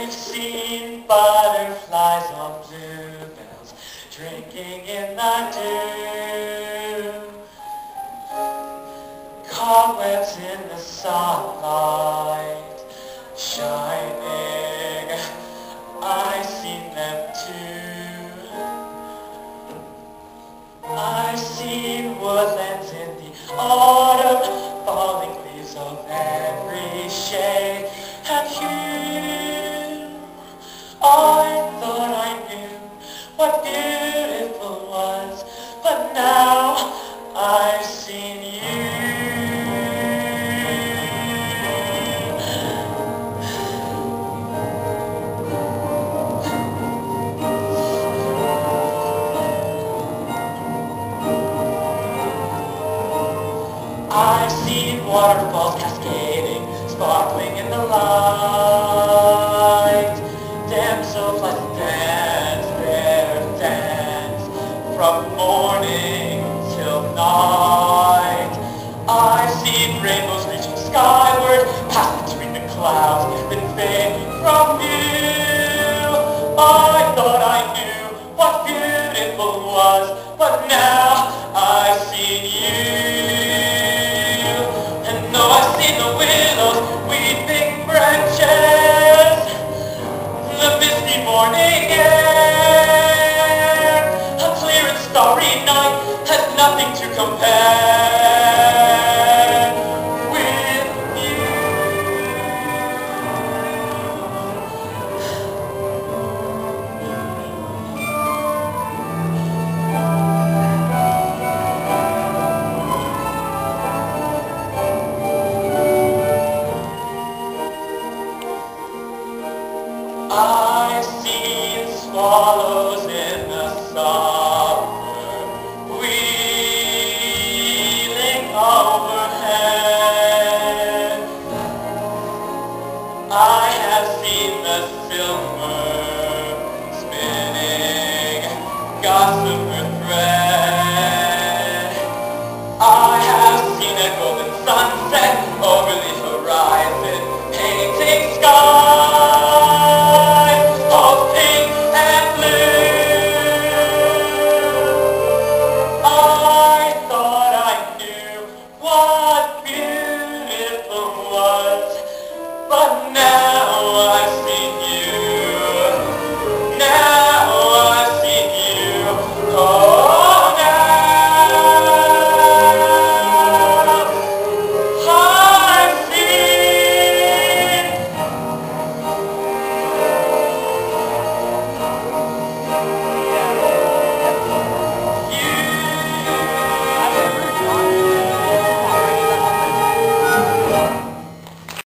I've seen butterflies on bluebells drinking in the dew, cobwebs in the sunlight shining. I've seen them too. I've seen woodlands in the autumn, falling leaves of every shade and hue. I thought I knew what beautiful was, but now I've seen you. I've seen waterfalls cascading, sparkling in the light. Damselflies dance their dance from morning till night. I've seen rainbows reaching skyward, past between the clouds, then fading from view. I thought I knew what beautiful was, but now I've seen you. I've seen the willows weeping branches, the misty morning air, a clear and starry night has nothing to compare with you. I've seen swallows in the summer wheeling overhead. I have seen the silver